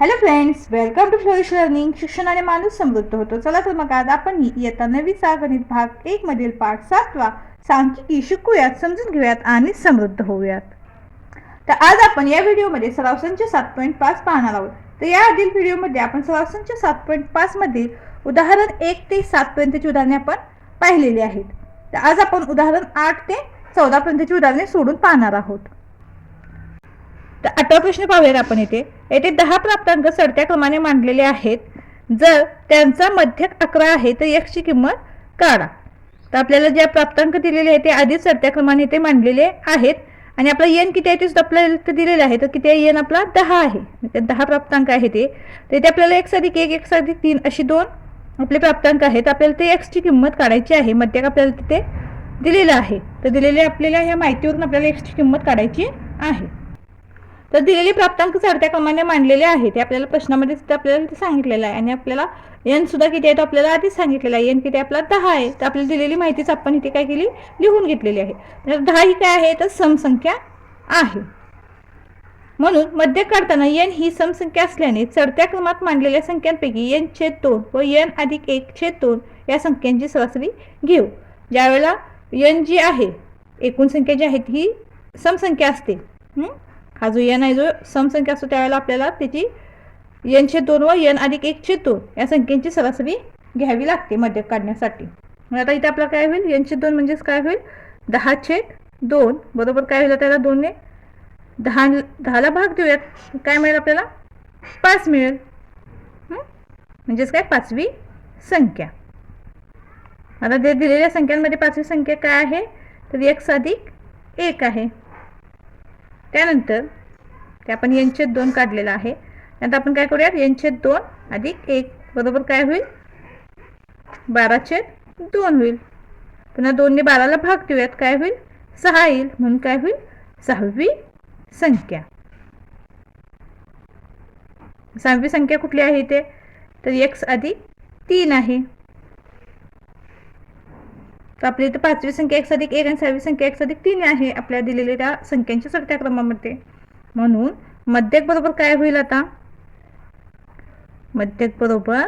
Hello friends, welcome to flourish learning. शिक्षणाने माणूस समृद्ध होतो. चला तर मग आज आपण इयत्ता 9वीचा गणित भाग 1 मधील पाठ 7वा सांख्यिकी शिकूयात, समजून घेऊयात आणि समृद्ध होऊयात. तर आज आपण या व्हिडिओमध्ये सराव संच 7.5 पाहणार आहोत. तर या आधील व्हिडिओमध्ये आपण सराव संच 7.5 मधील उदाहरण 1 ते 7 पर्यंतची उदाहरणे आपण पाहिलेली आहेत. तर आज आपण उदाहरण 8 ते 14 पर्यंतची उदाहरणे सोडून पाहणार आहोत. तर 8वा प्रश्न पाहूयात आपण. येथे 10 प्राप्तांक चढत्या क्रमाने मांडलेले आहेत. जर त्यांचा मध्यक 11 आहे तर x ची किंमत काढा. तर आपल्याला जे प्राप्तांक दिलेले आहेत ते आधीच चढत्या क्रमाने ते मांडलेले आहेत आणि आपला n किती आहे ते सुद्धा आपल्याला इथे दिलेलं आहे. तर किती आहे? n आपला 10 आहे. ते 10 प्राप्तांक आहे ते. तर आपल्याला x + 1 x + 3 अशी दोन आपले प्राप्तांक आहेत. आपल्याला ते x ची किंमत काढायची आहे. मध्यक आपल्याला तिथे दिलेलं आहे. तर दिलेल्या आपल्याला या माहितीवरून आपल्याला x ची किंमत काढायची आहे. तर दिलेले प्राप्तांक चढत्या क्रमाने मांडलेले आहेत. ते आपल्याला प्रश्नामध्ये सुद्धा आपल्याला ते सांगितलेलं आहे आणि आपल्याला n सुद्धा किती आहे तो आपल्याला आधीच सांगितलेला आहे. n किती आपला 10 आहे. तर आपल्याला दिलेली माहितीच आपण इथे काय केली, लिहून घेतलेली आहे. तर 10 ही काय आहे तर समसंख्या आहे. म्हणून मध्यक काढताना n ही समसंख्या असल्याने चढत्या क्रमात मांडलेल्या संख्यांपैकी n/2 व n+1/2 या संख्यांची सरासरी घेऊ. ज्यावेळेला n जी आहे एकूण संख्या जी आहे ही समसंख्या असते. हा जो n आहे जो समसंख्या असतो त्यावेळेला आपल्याला त्याची n/2 व n+1/2 या संख्येची सरासरी घ्यावी लागते मध्यक काढण्यासाठी. मग आता इथे आपला काय होईल, n/2 म्हणजेच काय होईल 10/2 बरोबर काय होईल, त्याला 2 ने 10ला भाग देऊयात, काय मिळेल आपल्याला 5 मिळेल. म्हणजेच काय 5वी संख्या. आता ते दिलेल्या संख्यांमध्ये 5वी संख्या काय आहे तर x + 1 आहे. त्यानंतर ते आपण n/2 काढलेला आहे. नंतर आपण काय करूयात n/2 + 1 बरोबर काय होईल 12/2 होईल. पुन्हा 2 ने 12ला भाग देऊयात, काय होईल 6 येईल. म्हणून काय होईल 6वी संख्या. 6वी संख्या कुठली आहे ते तर x + 3 आहे. तर आपल्या इथे 5वी संख्या x + 1 आणि 6वी संख्या x + 3 आहे आपल्या दिलेल्या संख्यांच्या चढत्या क्रमामध्ये. म्हणून मध्यक बरोबर काय होईल, आता मध्यक बरोबर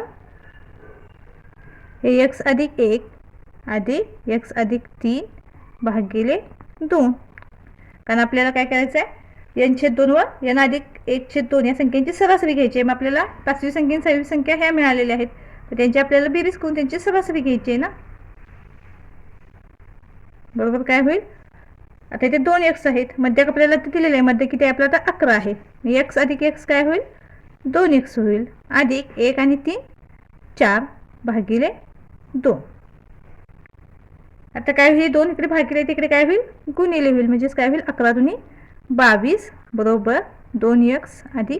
हे x + 1 + x + 3 भागिले 2. कारण आपल्याला काय करायचं आहे n/2 व n+1/2 या संख्यांची सरासरी घ्यायची आहे. मग आपल्याला 5वी संख्या आणि 6वी संख्या ह्या मिळालेल्या आहेत. तर त्यांची आपल्याला बेरीज करून त्यांची सरासरी घ्यायची आहे ना. बरोबर काय होईल, आता इथे 2x आहेत. मध्यक आपल्याला ते दिलेले आहे. मध्य किती आहे आपला तर 11 आहे. x + x काय होईल 2x होईल अधिक 1 आणि 3 4 भागिले 2. आता काय होईल 2 इकडे भागिले तिकडे काय होईल गुणिले होईल. म्हणजेच काय होईल 11×2 = 22 बरोबर 2x +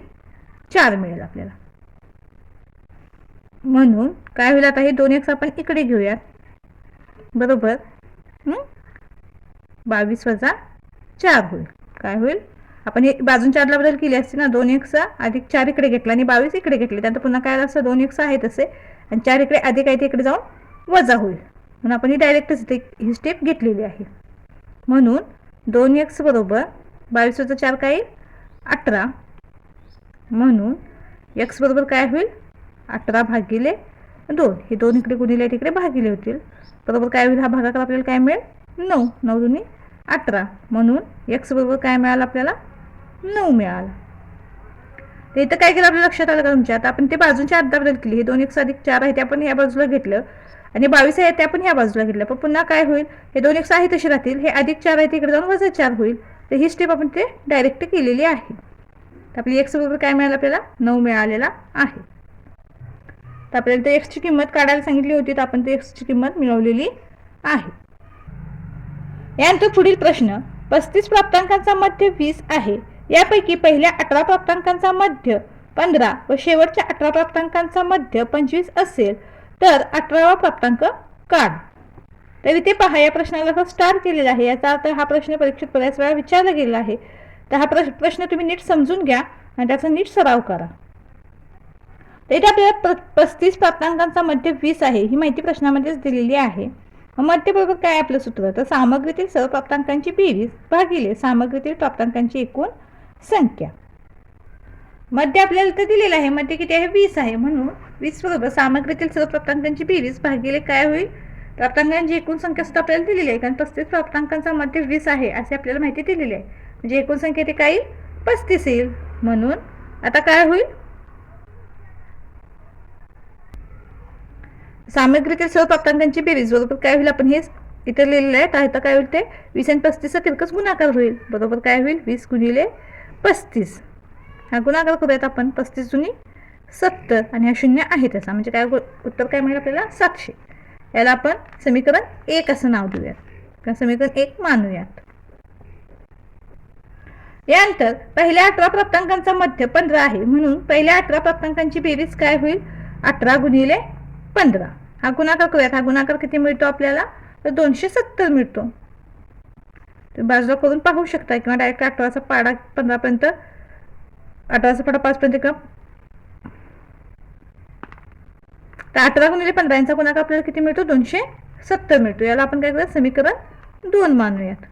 4 मिळेल आपल्याला. म्हणून काय होईल आता हे 2x आपण इकडे घेऊयात बरोबर 22 - 4 होईल. काय होईल आपण हे बाजून 4ला बदल केली असते ना. 2x + 4 इकडे घेतला आणि 22 इकडे घेतले. त्यानंतर पुन्हा काय असं 2x आहे तसे आणि 4 इकडे अधिक आहे ते इकडे जाऊन वजा होईल. म्हणून आपण ही डायरेक्टच ही स्टेप घेतलेली आहे. म्हणून 2x बरोबर 22 - 4 काय 18. म्हणून x बरोबर काय होईल 18/2. हे 2 इकडे गुणिले तिकडे भागिले होतील. बरोबर काय होईल हा भागाकार आपल्याला काय मिळेल 9. 9×2 = 18. म्हणून x बरोबर काय मिळालं आपल्याला 9 मिळालं. तर इथं काय केलं आपल्या लक्षात आलं का तुमच्या. आता आपण ते बाजूंची अर्धा बदल केली. हे 2x + 4 आहे ते आपण ह्या बाजूला घेतलं आणि 22 आहे ते आपण ह्या बाजूला घेतलं. पण पुन्हा काय होईल हे 2x आहे तसे राहतील. हे +4 आहे तिकडे जाऊन -4 होईल. तर ही स्टेप आपण ते डायरेक्ट केलेली आहे. तर आपली x बरोबर काय मिळालं आपल्याला 9 मिळालेला आहे. तर आपल्याला ते x ची किंमत काढायला सांगितली होती. तर आपण ते x ची किंमत मिळवलेली आहे. यानंतर पुढील प्रश्न 35 प्राप्तांकांचा मध्य 20 आहे. यापैकी पहिल्या 18 प्राप्तांकांचा मध्य 15 व शेवटच्या 18 प्राप्तांकांचा मध्य 25 असेल तर 18वा प्राप्तांक काढ. तर इथे पहा या प्रश्नाला स्टार केलेला आहे. याचा अर्थ हा प्रश्न परीक्षेत बऱ्याच वेळा विचारला गेला आहे. तर हा प्रश्न तुम्ही नीट समजून घ्या आणि त्याचा नीट सराव करा. तर इथे आपल्याला 35 प्राप्तांकांचा मध्य 20 आहे ही माहिती प्रश्नामध्येच दिलेली आहे. मध्य बरोबर काय आपलं सूत्र तर सामग्रीतील सर्व प्राप्तांकांची बेरीज भागिले सामग्रीतील प्राप्तांकांची एकूण संख्या. मध्य आपल्याला तर दिलेलं आहे, मध्य किती आहे 20 आहे, म्हणून 20 बरोबर सामग्रीतील सर्व प्राप्तांकांची बेरीज भागिले काय होईल, प्राप्तांकांची एकूण संख्या सुद्धा आपल्याला दिलेली आहे, कारण 35 प्राप्तांकांचा मध्य 20 आहे असे आपल्याला माहिती दिलेली आहे, म्हणजे एकूण संख्या ते काय 35 येईल. म्हणून आता काय होईल, सामग्रीतील सर्व प्राप्तांकांची बेरीज बरोबर काय होईल, आपण हेच इथे लिहिलेलं आहे, तर काय होईल ते 20 आणि 35चा तिरकस गुणाकार होईल, बरोबर काय होईल 20 गुणिले 35. हा गुणाकार करूयात आपण, 35 जुनी 70 आणि हा शून्य आहे त्याचा, म्हणजे काय उत्तर काय मिळेल आपल्याला 700. याला आपण समीकरण 1 असं नाव देऊयात, किंवा समीकरण 1 मानूयात. यानंतर पहिल्या 18 प्राप्तांकांचा मध्य 15 आहे, म्हणून पहिल्या 18 प्राप्तांकांची बेरीज काय होईल 18 गुणिले 15. हा गुणाकार करूयात, हा गुणाकार किती मिळतो आपल्याला, तर 270 मिळतो. तुम्ही बाजूला करून पाहू शकता, किंवा डायरेक्ट 18चा पाडा 15 पर्यंत, 18चा पाडा 5 पर्यंत, किंवा तर 18 गुणिले 15 यांचा गुणाकार आपल्याला किती मिळतो 270 मिळतो. याला आपण काय करूया समीकरण 2 मानूयात.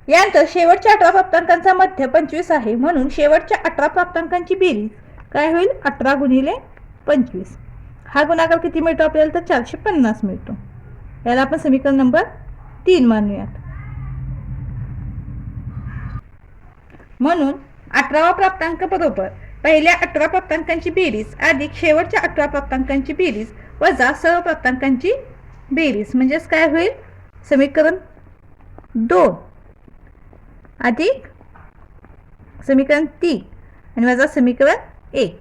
यानंतर शेवटच्या 18 प्राप्तांकांचा मध्य 25 आहे, म्हणून शेवटच्या 18 प्राप्तांकांची बेरीज काय होईल 18 गुणिले 25. हा गुणाकार किती मिळतो आपल्याला, तर 450 मिळतो. याला आपण समीकरण नंबर 3 मानूयात. म्हणून 18वा प्राप्तांक बरोबर पहिल्या 18 प्राप्तांकांची बेरीज अधिक शेवटच्या 18 प्राप्तांकांची बेरीज वजा सर्व प्राप्तांकांची बेरीज, म्हणजेच काय होईल समीकरण 2 अधिक समीकरण 3 आणि वजा समीकरण 1.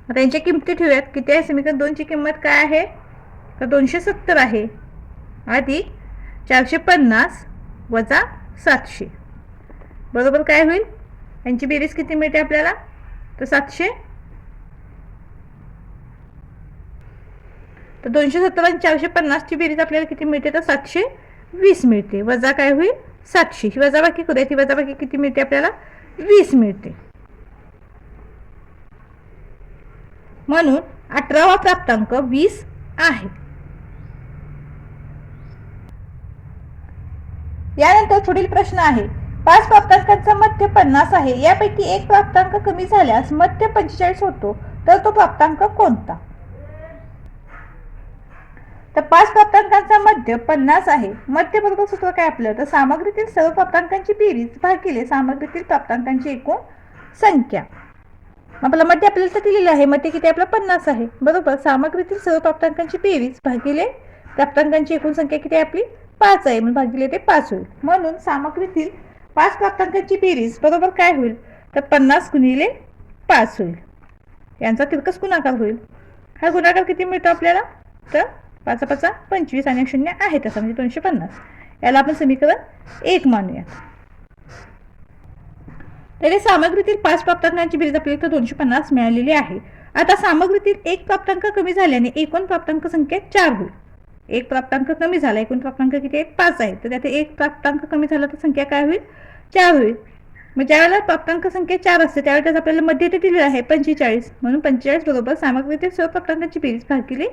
आता यांच्या किमती ठेवूयात, किती आहे समीकरण 2 ची किंमत काय आहे, तर 270 आहे, अधिक 450 वजा 700 बरोबर काय होईल, यांची बेरीज किती मिळते आपल्याला, तर 700. तर 270 आणि 450 ची बेरीज आपल्याला किती मिळते, तर 720 मिळते, वजा काय होईल 700. ही वजाबाकी करूया, ती वजाबाकी किती मिळते आपल्याला 20 मिळते. म्हणून 18वा प्राप्तांक 20 आहे. यानंतर पुढील प्रश्न आहे, 5 प्राप्तांकांचा मध्य 50 आहे, यापैकी एक प्राप्तांक कमी झाल्यास मध्य 45 होतो, तर तो प्राप्तांक कोणता. तर 5 प्राप्तांकांचा मध्य 50 आहे, मध्य बरोबर सूत्र काय आपलं, तर सामग्रीतील सर्व प्राप्तांकांची बेरीज भागिले सामग्रीतील प्राप्तांकांची एकूण संख्या. आपला मध्य आपल्याला तर दिलेलं आहे, मध्य किती आपलं 50 आहे, बरोबर सामग्रीतील सर्व प्राप्तांकांची बेरीज भागिले प्राप्तांकांची एकूण संख्या किती आहे आपली 5 आहे, म्हणून भागिले ते 5 होईल. म्हणून सामग्रीतील 5 प्राप्तांकांची बेरीज बरोबर काय होईल, तर 50 गुणिले 5 होईल, यांचा तिरकस गुणाकार होईल. हा गुणाकार किती मिळतो आपल्याला, तर 5 5 25 आणि शून्य आहे तसं, म्हणजे 250. याला आपण समीकरण 1 मानूयात. त्याने सामग्रीतील 5 प्राप्तांकांची बेरीज आपल्याला 250 मिळालेली आहे. आता सामग्रीतील एक प्राप्तांक कमी झाल्याने एकूण प्राप्तांक संख्या 4 होईल. एक प्राप्तांक कमी झाला, एकूण प्राप्तांक किती आहेत 5 आहे, तर त्यात एक प्राप्तांक कमी झाला तर संख्या काय होईल 4 होईल. मग ज्यावेळेला प्राप्तांक संख्या 4 असते त्यावेळेस आपल्याला मध्ये ते दिलेलं आहे 45, म्हणून 45 बरोबर सामग्रीतील सर्व प्राप्तांकांची बेरीज भागिले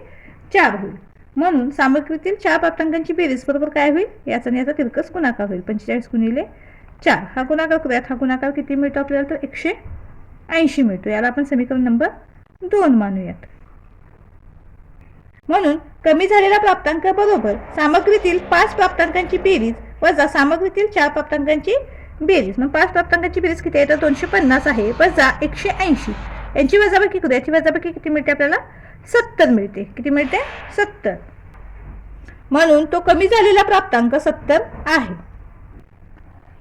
4 होईल. म्हणून सामग्रीतील 4 प्राप्तांकांची बेरीज बरोबर काय होईल, याचा आणि याचा तिरकस गुणाकार होईल, 45 गुणिले 4. हा गुणाकार करूयात, हा गुणाकार किती मिळतो आपल्याला, तर 180 मिळतो. याला आपण समीकरण नंबर 2 मानूयात. म्हणून कमी झालेला प्राप्तांक बरोबर सामग्रीतील 5 प्राप्तांकांची बेरीज वजा सामग्रीतील 4 प्राप्तांकांची बेरीज. मग 5 प्राप्तांकांची बेरीज किती आहे, तर 250 आहे, वजा 180. यांची वजाबाकी करूया, याची वजाबाकी किती मिळते आपल्याला 70 मिळते. किती मिळते 70. म्हणून तो कमी झालेला प्राप्तांक 70 आहे.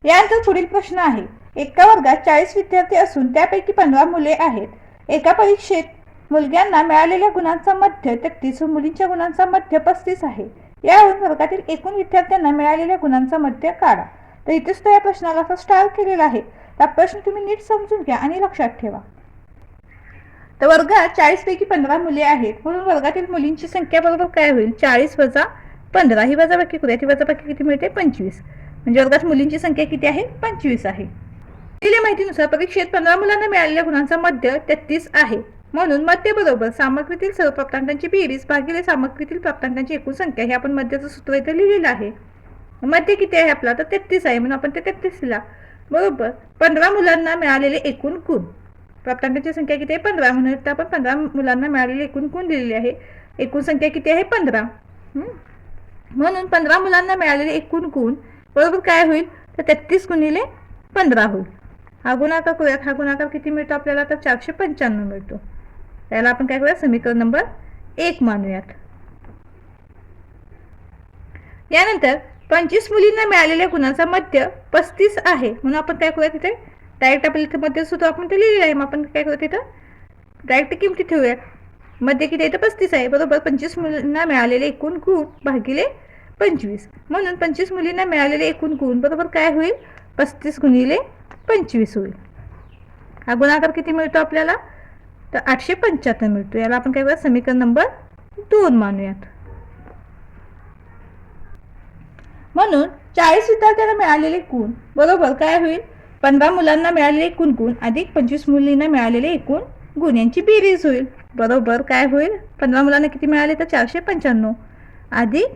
यानंतर पुढील प्रश्न आहे, एका वर्गात 40 विद्यार्थी असून त्यापैकी 15 मुले आहेत. एका परीक्षेत मुलग्यांना मिळालेल्या गुणांचा मध्य 33 व मुलींच्या गुणांचा मध्य 35 आहे. यावरून वर्गातील एकूण विद्यार्थ्यांना मिळालेल्या गुणांचा मध्य काढा. तर इथेच तो या प्रश्नाला असा स्टार केलेला आहे. हा प्रश्न तुम्ही नीट समजून घ्या आणि लक्षात ठेवा. तर वर्गात 40 पैकी 15 मुले आहेत, म्हणून वर्गातील मुलींची संख्या बरोबर काय होईल 40 वजा 15. ही वजाबाकी करूया, ती वजाबाकी किती मिळते 25. म्हणजे वर्गात मुलींची संख्या किती आहे 25 आहे. दिलेल्या माहितीनुसार परीक्षेत 15 मुलांना मिळालेल्या गुणांचा मध्य 33 आहे, म्हणून मध्य बरोबर सामग्रीतील सर्व प्राप्तांकांची बेरीज भागिले सामग्रीतील प्राप्तांकांची एकूण संख्या. हे आपण मध्याचं सूत्र इथे लिहिलेलं आहे. मध्य किती आहे आपला, तर 33 आहे, म्हणून आपण ते 33 लिहिला. बरोबर. 15 मुलांना मिळालेले एकूण गुण. प्राप्तांकांची संख्या किती आहे? 15. म्हणून इथं आपण 15 मुलांना मिळालेले एकूण गुण दिलेले आहे. एकूण संख्या किती आहे? 15. म्हणून 15 मुलांना मिळालेले एकूण गुण बरोबर काय होईल? तर 33 गुणिले 15 होईल. हा गुणाकार करूयात. हा गुणाकार किती मिळतो आपल्याला? तर 495 मिळतो. त्याला आपण काय करूया? समीकरण नंबर 1 मानूयात. यानंतर 25 मुलींना मिळालेल्या गुणांचा मध्य 35 आहे. म्हणून आपण काय करूया? तिथे डायरेक्ट आपल्याला इथे मध्य सूत्र आपण ते लिहिलेलं आहे. मग आपण काय करूया? तिथं डायरेक्ट किमती ठेवूयात. मध्ये किती आहे? तर 35 आहे. बरोबर. 25 मुलींना मिळालेले एकूण गुण भागिले 25. म्हणून 25 मुलींना मिळालेले एकूण गुण बरोबर काय होईल? 35 गुणिले 25 होईल. हा गुणाकार किती मिळतो आपल्याला? तर 875 मिळतो. याला आपण काय करूया? समीकरण नंबर 2 मानूयात. म्हणून 40 विद्यार्थ्यांना मिळालेले गुण बरोबर काय होईल? 15 मुलांना मिळालेले एकूण गुण अधिक 25 मुलींना मिळालेले एकूण गुण यांची बेरीज होईल. बरोबर काय होईल? 15 मुलांना किती मिळाले? तर 495 अधिक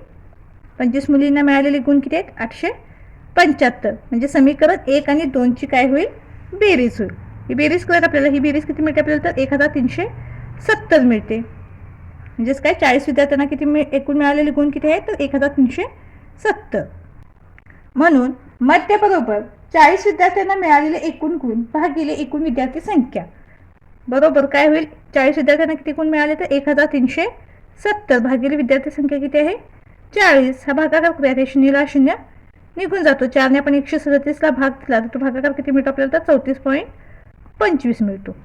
25 मुलींना मिळालेले गुण किती आहेत? 875. म्हणजे समीकरण 1 आणि 2 ची काय होईल? बेरीज होईल. ही बेरीज करूयात आपल्याला. ही बेरीज किती मिळते आपल्याला? तर 1370 मिळते. म्हणजेच काय? 40 विद्यार्थ्यांना किती एकूण मिळालेले गुण किती आहेत? तर 1370. म्हणून मध्य बरोबर 40 विद्यार्थ्यांना मिळालेले एकूण गुण भागिले एकूण विद्यार्थी संख्या बरोबर काय होईल? 40 विद्यार्थ्यांना किती गुण मिळाले? तर 1370 भागिले विद्यार्थी संख्या किती आहे? 40. हा भागाकार करूयात. हे शून्यला शून्य निघून जातो. 4ने आपण 137ला भाग दिला तर तो भागाकार किती मिळतो आपल्याला? तर 34.25 मिळतो.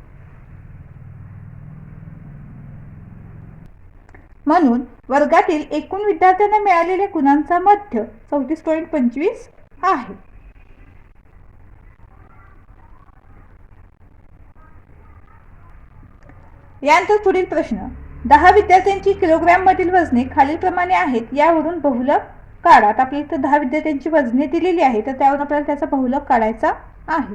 म्हणून वर्गातील एकूण विद्यार्थ्यांना मिळालेल्या गुणांचा मध्य 34.25 आहे. यानंतर पुढील प्रश्न. 10 विद्यार्थ्यांची किलोग्रॅम मधील वजने खालीलप्रमाणे आहेत. यावरून बहुलक काढा. आता आपल्याला इथे 10 विद्यार्थ्यांची वजने दिलेली आहे तर त्यावरून आपल्याला त्याचा बहुलक काढायचा आहे.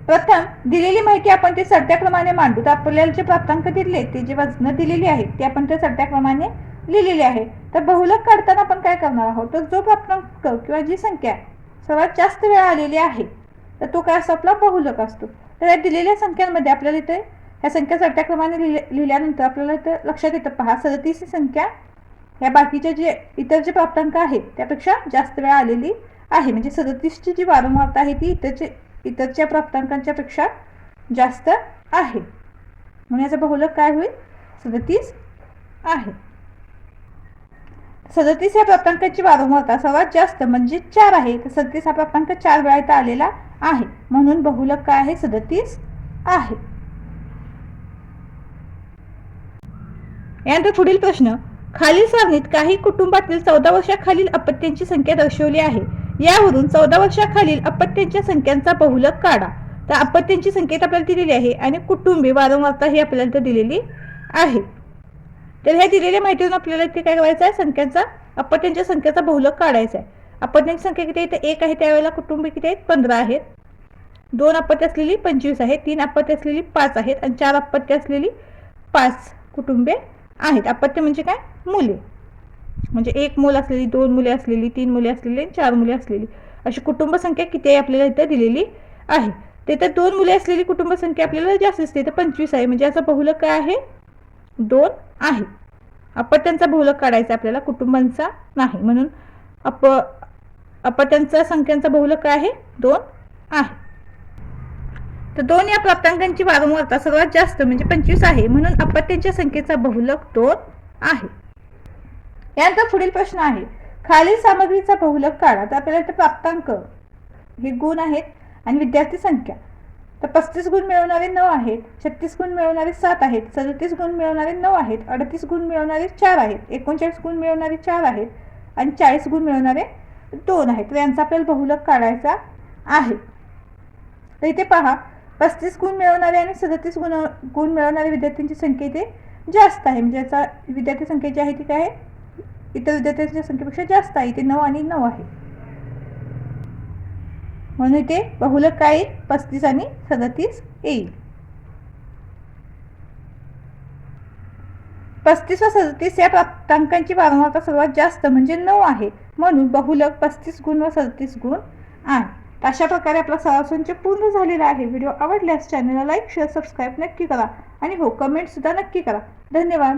प्रथम दिलेली माहिती आपण ते चढत्याक्रमाने मांडू. तर आपल्याला जे प्राप्तांक दिले ते जे वजन दिलेली आहेत ते आपण ते चढत्याक्रमाने लिहिलेले आहे. तर बहुलक काढताना आपण काय करणार आहोत? तर जो प्राप्तांक किंवा जी संख्या सर्वात जास्त वेळा आलेली आहे तर तो काय असतो? आपला बहुलक असतो. तर या दिलेल्या संख्यांमध्ये आपल्याला इथे ह्या संख्या चढत्याक्रमाने लिहिल्यानंतर आपल्याला इथे लक्षात येतं पहा 37 ही संख्या या बाकीच्या जे इतर जे प्राप्तांक आहेत त्यापेक्षा जास्त वेळा आलेली आहे. म्हणजे 37 ची जी वारंवारता आहे ती इतरच्या प्राप्तांकांच्या पेक्षा जास्त आहे. म्हणून याचा बहुलक काय होईल? 37 आहे. 37 या प्राप्तांकाची वारंवारता सर्वात जास्त म्हणजे 4 आहे. तर 37 हा प्राप्तांक 4 वेळा इथं आलेला आहे. म्हणून बहुलक काय आहे? 37 आहे. यानंतर पुढील प्रश्न. खालील सारणीत काही कुटुंबातील 14 वर्षाखालील अपत्यांची संख्या दर्शवली आहे. यावरून 14 वर्षाखालील अपत्यांच्या संख्यांचा बहुलक काढा. तर अपत्यांची संख्या आपल्याला दिलेली आहे आणि कुटुंबी वारंवारता ही आपल्याला दिलेली आहे. तर ह्या दिलेल्या माहितीवरून आपल्याला इथे काय करायचं आहे? संख्यांचा अपत्यांच्या संख्येचा बहुलक काढायचा आहे. अपत्यांची संख्या किती आहे? तर 1 आहे. त्यावेळेला कुटुंबी किती आहेत? 15 आहेत. 2 अपत्य असलेली 25 आहेत. 3 अपत्य असलेली 5 आहेत आणि 4 अपत्य असलेली 5 कुटुंबे आहेत. अपत्य म्हणजे काय? मुले. म्हणजे 1 मूल असलेली, 2 मुले असलेली, 3 मुले असलेली, 4 मुले असलेली अशी कुटुंब संख्या किती आहे आपल्याला इथे दिलेली आहे. ते तर 2 मुले असलेली कुटुंब संख्या आपल्याला जास्त असते. तर 25 आहे. म्हणजे याचा बहुलक काय आहे? 2 आहे. अपत्यांचा बहुलक काढायचा आपल्याला, कुटुंबांचा नाही. म्हणून अपत्यांचा संख्यांचा बहुलक काय आहे? 2 आहे. तर 2 या प्राप्तांकांची वारंवारता सर्वात जास्त म्हणजे 25 आहे. म्हणून अपत्यांच्या संख्येचा बहुलक 2 आहे. यानंतर पुढील प्रश्न आहे. खालील सामग्रीचा बहुलक काढा. तर आपल्याला इथे प्राप्तांक हे गुण आहेत आणि विद्यार्थी संख्या. तर 35 गुण मिळवणारे 9 आहेत. 36 गुण मिळवणारे 7 आहेत. 37 गुण मिळवणारे 9 आहेत. 38 गुण मिळवणारे 4 आहेत. 39 गुण मिळवणारे 4 आहेत आणि 40 गुण मिळवणारे 2 आहेत. तर यांचा आपल्याला बहुलक काढायचा आहे. तर इथे पहा 35 गुण मिळवणारे आणि 37 गुण मिळवणारे विद्यार्थ्यांची संख्या इथे जास्त आहे. म्हणजे याचा विद्यार्थी संख्या जी आहे ती काय आहे? इतर विद्यार्थ्यांच्या संख्येपेक्षा जास्त आहे. ते 9 आणि 9 आहे. म्हणून इथे बहुलक काय येईल? 35 आणि 37 येईल. 35 व 37 या प्राप्तांकांची वारंवारता सर्वात जास्त म्हणजे 9 आहे. म्हणून बहुलक 35 गुण व 37 गुण आहे. तर अशा प्रकारे आपला सराव संच पूर्ण झालेला आहे. व्हिडिओ आवडल्यास चॅनलला लाईक शेअर सबस्क्राईब नक्की करा आणि हो कमेंट सुद्धा नक्की करा. धन्यवाद.